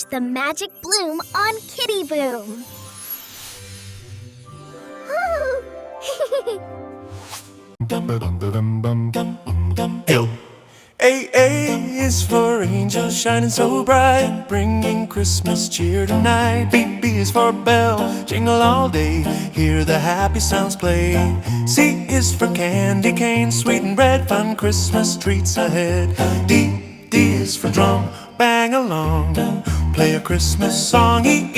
The magic bloom on KiddieBoom. L. A is for angels shining so bright, bringing Christmas cheer tonight. B is for bell, jingle all day, hear the happy sounds play. C is for candy cane, sweet and red, fun Christmas treats ahead. D is for drum, bang along, play a Christmas song. E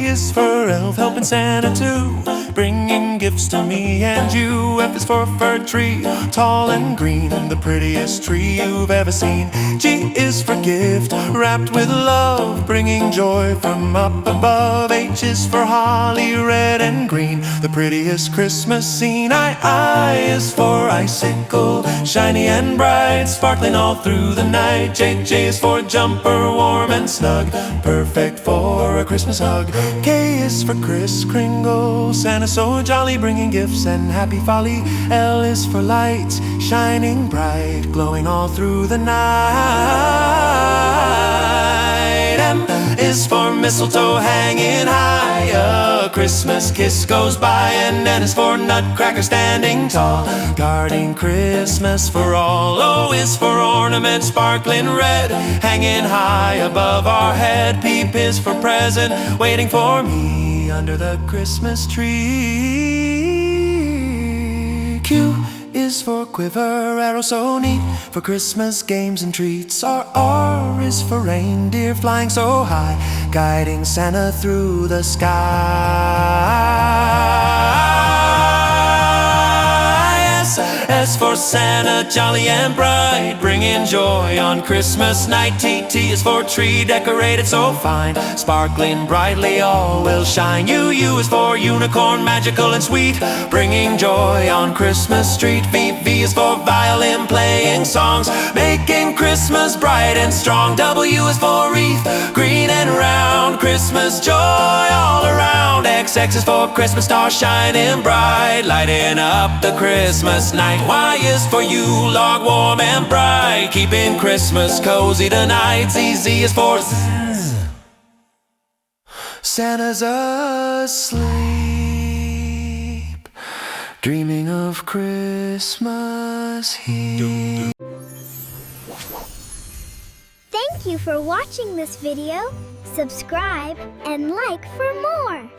is for elf, helping Santa too, bringing gifts to me and you. F is for fir tree, tall and green, the prettiest tree you've ever seen. G is for gift, wrapped with love, bringing joy from up above. H is for holly, red and green, the prettiest Christmas scene. I is for icicle, shiny and bright, sparkling all through the night. J is for jumper, warm and snug, perfect for a Christmas hug. K is for Kris Kringle, Santa so jolly, bringing gifts and happy folly. L is for light, shining bright, glowing all through the night. M is for mistletoe hanging high, a Christmas kiss goes by. And N is for nutcracker standing tall, guarding Christmas for all. O is for ornament sparkling red, hanging high above our head. P is for present, waiting for me under the Christmas tree. Q is for quiver, arrow so neat, for Christmas games and treats. R is for reindeer flying so high, guiding Santa through the sky. S for Santa, jolly and bright, bringing joy on Christmas night. T is for tree, decorated so fine, sparkling brightly, all will shine. U is for unicorn, magical and sweet, bringing joy on Christmas street. V is for violin, playing songs, making Christmas bright and strong. W is for wreath, green and round, Christmas joy all around. X is for Christmas star, shining bright, lighting up the Christmas night. Y is for you, log warm and bright, keeping Christmas cozy tonight. Z is for Santa's asleep, dreaming of Christmas here. Thank you for watching this video. Subscribe and like for more.